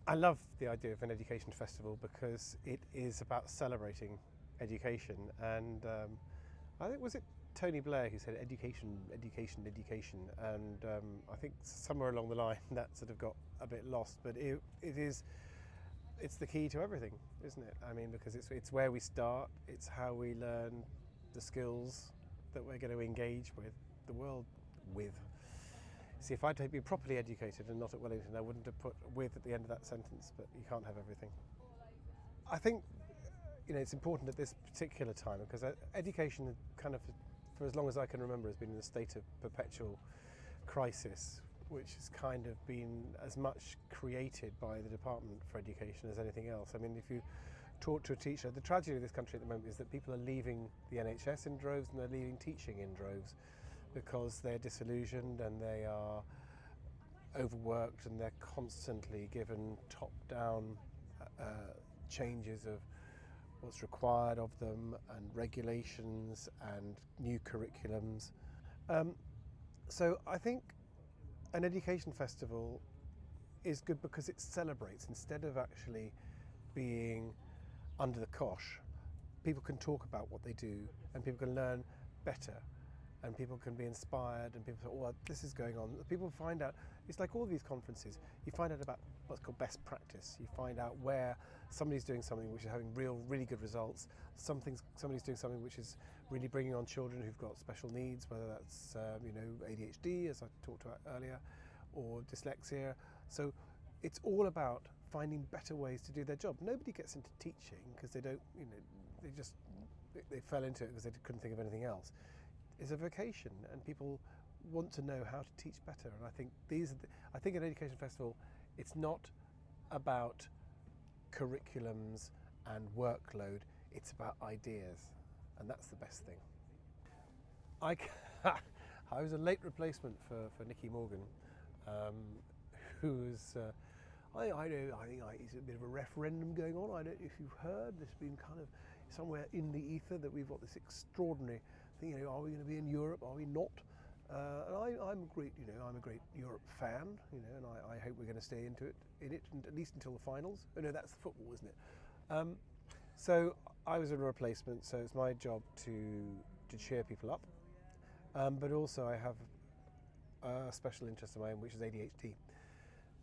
I love the idea of an education festival because it is about celebrating education. And I think, was it Tony Blair who said education, education, education? And I think somewhere along the line that sort of got a bit lost. But it's the key to everything, isn't it? I mean, because it's where we start, it's how we learn the skills that we're going to engage with the world with. See, if I'd been properly educated and not at Wellington, I wouldn't have put "with" at the end of that sentence, but you can't have everything. I think, it's important at this particular time because education kind of, for as long as I can remember, has been in a state of perpetual crisis, which has kind of been as much created by the Department for Education as anything else. I mean, if you talk to a teacher, the tragedy of this country at the moment is that people are leaving the NHS in droves and they're leaving teaching in droves because they're disillusioned and they are overworked and they're constantly given top-down changes of what's required of them and regulations and new curriculums. So I think an education festival is good because it celebrates instead of actually being under the cosh. People can talk about what they do and people can learn better and people can be inspired and people say, oh, well, this is going on. People find out, it's like all these conferences, you find out about what's called best practice. You find out where somebody's doing something which is having really good results. Somebody's doing something which is really bringing on children who've got special needs, whether that's ADHD, as I talked about earlier, or dyslexia. So it's all about finding better ways to do their job. Nobody gets into teaching because they don't, they fell into it because they couldn't think of anything else. It's a vocation, and people want to know how to teach better. And I think I think an education festival, it's not about curriculums and workload. It's about ideas, and that's the best thing. I was a late replacement for Nicky Morgan, who's. I know. I think it's a bit of a referendum going on. I don't know if you've heard. There's been kind of somewhere in the ether that we've got this extraordinary thing. Are we going to be in Europe? Are we not? And I'm a great Europe fan. And I hope we're going to stay in it, at least until the finals. Oh no, that's the football, isn't it? So I was a replacement. So it's my job to cheer people up. But also I have a special interest of my own, which is ADHD.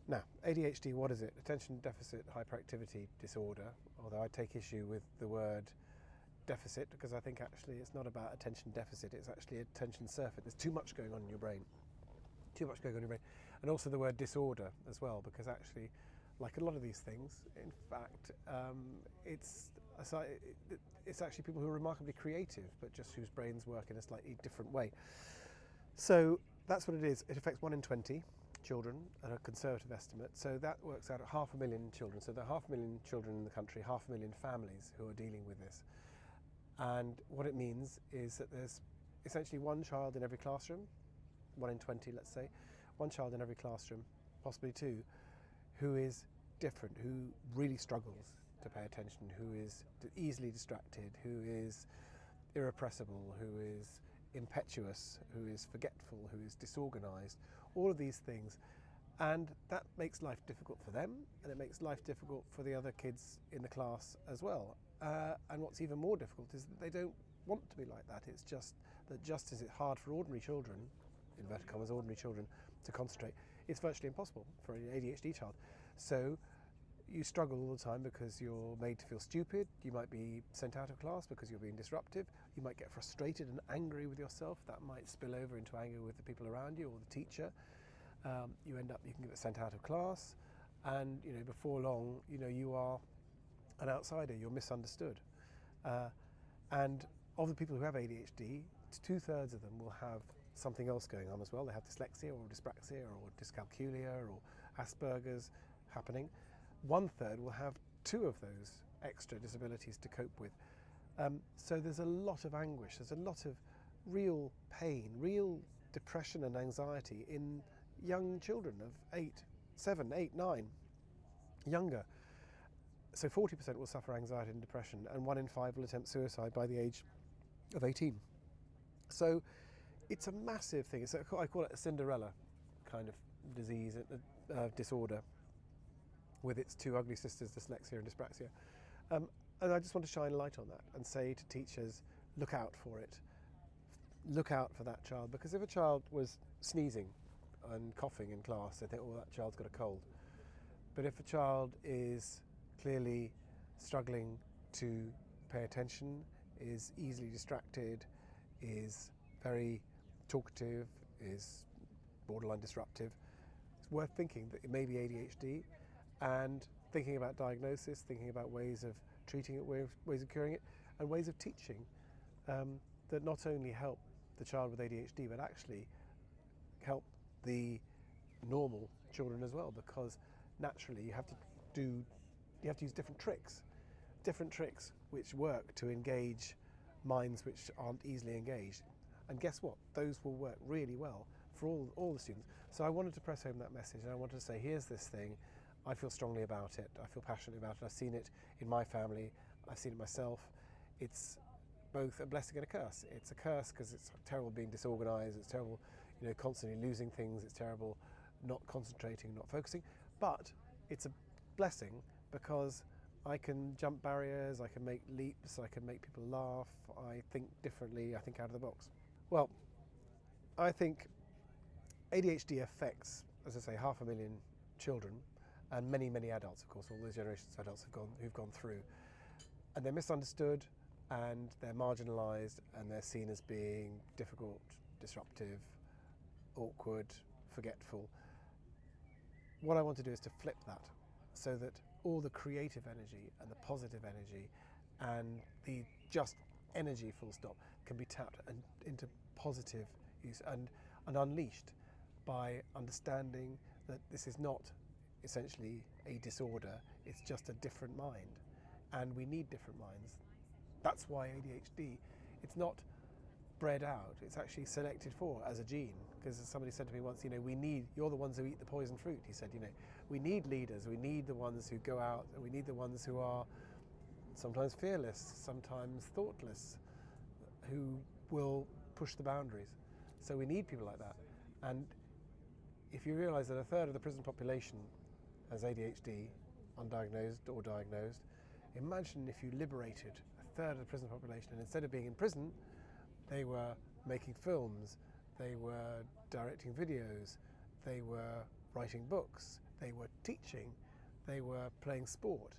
Now, ADHD, what is it? Attention Deficit Hyperactivity Disorder, although I take issue with the word deficit because I think actually it's not about attention deficit, it's actually attention surfeit. There's too much going on in your brain. And also the word disorder as well, because actually, like a lot of these things, in fact, it's actually people who are remarkably creative, but just whose brains work in a slightly different way. So that's what it is. It affects 1 in 20 children at a conservative estimate. So that works out at 500,000 children. So there are 500,000 children in the country, 500,000 families who are dealing with this. And what it means is that there's essentially one child in every classroom, 1 in 20, let's say, one child in every classroom, possibly two, who is different, who really struggles to pay attention, who is easily distracted, who is irrepressible, who is impetuous, who is forgetful, who is disorganized, all of these things. And that makes life difficult for them, and it makes life difficult for the other kids in the class as well. And what's even more difficult is that they don't want to be like that. It's just that just as it's hard for ordinary children, inverted commas, ordinary children, to concentrate, it's virtually impossible for an ADHD child. So you struggle all the time because you're made to feel stupid. You might be sent out of class because you're being disruptive. You might get frustrated and angry with yourself. That might spill over into anger with the people around you or the teacher. You can get sent out of class, and before long, you are an outsider. You're misunderstood. And of the people who have ADHD, 2/3 of them will have something else going on as well. They have dyslexia or dyspraxia or dyscalculia or Asperger's happening. 1/3 will have two of those extra disabilities to cope with. So there's a lot of anguish, there's a lot of real pain, real depression and anxiety in young children of 8, 7, 8, 9, younger. So 40% will suffer anxiety and depression, and 1 in 5 will attempt suicide by the age of 18. So it's a massive thing. I call it a Cinderella kind of disease, disorder. with its two ugly sisters, dyslexia and dyspraxia. And I just want to shine a light on that and say to teachers, look out for it. Look out for that child, because if a child was sneezing and coughing in class, they think, oh, that child's got a cold. But if a child is clearly struggling to pay attention, is easily distracted, is very talkative, is borderline disruptive, it's worth thinking that it may be ADHD, and thinking about diagnosis, thinking about ways of treating it, ways of curing it, and ways of teaching that not only help the child with ADHD, but actually help the normal children as well, because naturally you have to use different tricks which work to engage minds which aren't easily engaged. And guess what? Those will work really well for all the students. So I wanted to press home that message, and I wanted to say, here's this thing, I feel strongly about it, I feel passionately about it, I've seen it in my family, I've seen it myself. It's both a blessing and a curse. It's a curse because it's terrible being disorganised, it's terrible, constantly losing things, it's terrible not concentrating, not focusing, but it's a blessing because I can jump barriers, I can make leaps, I can make people laugh, I think differently, I think out of the box. Well, I think ADHD affects, as I say, 500,000 children and many, many adults, of course, all those generations of adults who've gone through. And they're misunderstood, and they're marginalised, and they're seen as being difficult, disruptive, awkward, forgetful. What I want to do is to flip that so that all the creative energy and the positive energy and the just energy full stop can be tapped into positive use and unleashed by understanding that this is not essentially a disorder, it's just a different mind, and we need different minds. That's why ADHD, it's not bred out, it's actually selected for as a gene, because somebody said to me once, you're the ones who eat the poison fruit. He said, we need leaders, we need the ones who go out, and we need the ones who are sometimes fearless, sometimes thoughtless, who will push the boundaries. So we need people like that. And if you realise that a third of the prison population has ADHD, undiagnosed or diagnosed, imagine if you liberated a third of the prison population, and instead of being in prison, they were making films, they were directing videos, they were writing books, they were teaching, they were playing sport.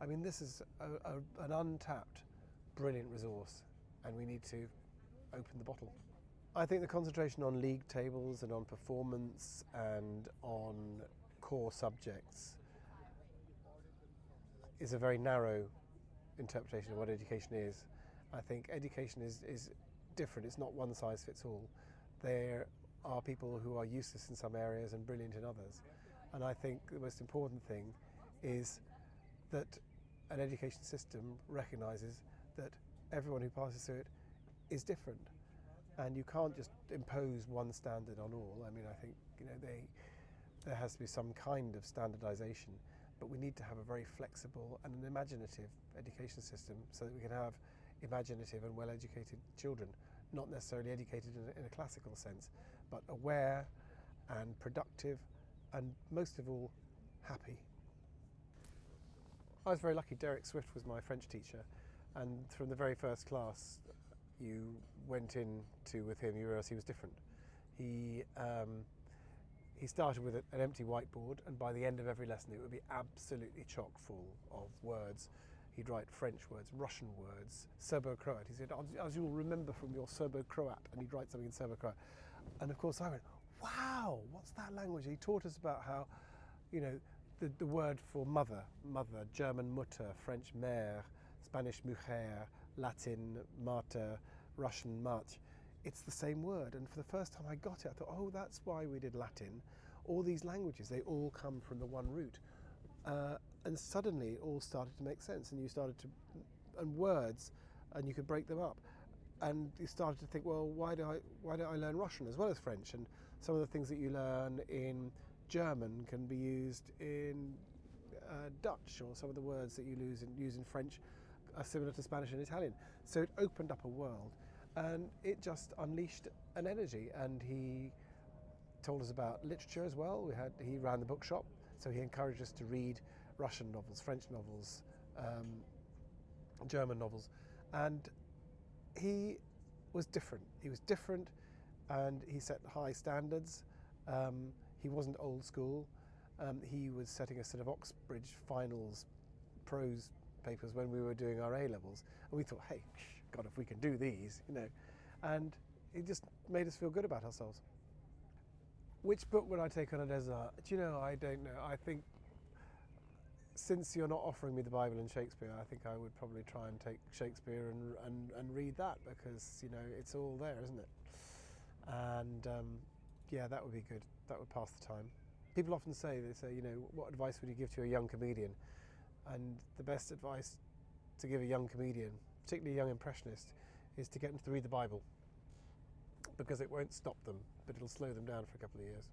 I mean, this is an untapped, brilliant resource, and we need to open the bottle. I think the concentration on league tables and on performance and on core subjects is a very narrow interpretation of what education is. I think education is different. It's not one size fits all. There are people who are useless in some areas and brilliant in others. And I think the most important thing is that an education system recognises that everyone who passes through it is different. And you can't just impose one standard on all. I mean, I think there has to be some kind of standardisation, but we need to have a very flexible and an imaginative education system so that we can have imaginative and well-educated children, not necessarily educated in a classical sense, but aware and productive and most of all, happy. I was very lucky. Derek Swift was my French teacher, and from the very first class you went with him, you realised he was different. He started with an empty whiteboard, and by the end of every lesson it would be absolutely chock full of words. He'd write French words, Russian words, Serbo-Croat. He said, as you'll remember from your Serbo-Croat, and he'd write something in Serbo-Croat. And of course I went, wow, what's that language? He taught us about how, the word for mother, German Mutter, French Mère, Spanish Mujer, Latin Mater, Russian Mat. It's the same word, and for the first time I got it, I thought, oh, that's why we did Latin. All these languages, they all come from the one root. And suddenly it all started to make sense, and and words, and you could break them up. And you started to think, well, why don't I learn Russian as well as French? And some of the things that you learn in German can be used in Dutch, or some of the words that you use in French are similar to Spanish and Italian. So it opened up a world, and it just unleashed an energy. And he told us about literature as well. He ran the bookshop, so he encouraged us to read Russian novels, French novels, German novels, and he was different. He was different, and he set high standards. He wasn't old school. He was setting a sort of Oxbridge finals prose papers when we were doing our A levels, and we thought, hey, God, if we can do these, and it just made us feel good about ourselves. Which book would I take on a desert? Do you know, I don't know. I think since you're not offering me the Bible and Shakespeare, I think I would probably try and take Shakespeare and read that, because it's all there, isn't it? And yeah, that would be good. That would pass the time. People often say, what advice would you give to a young comedian? And the best advice to give a young comedian, particularly a young impressionist, is to get them to read the Bible, because it won't stop them, but it'll slow them down for a couple of years.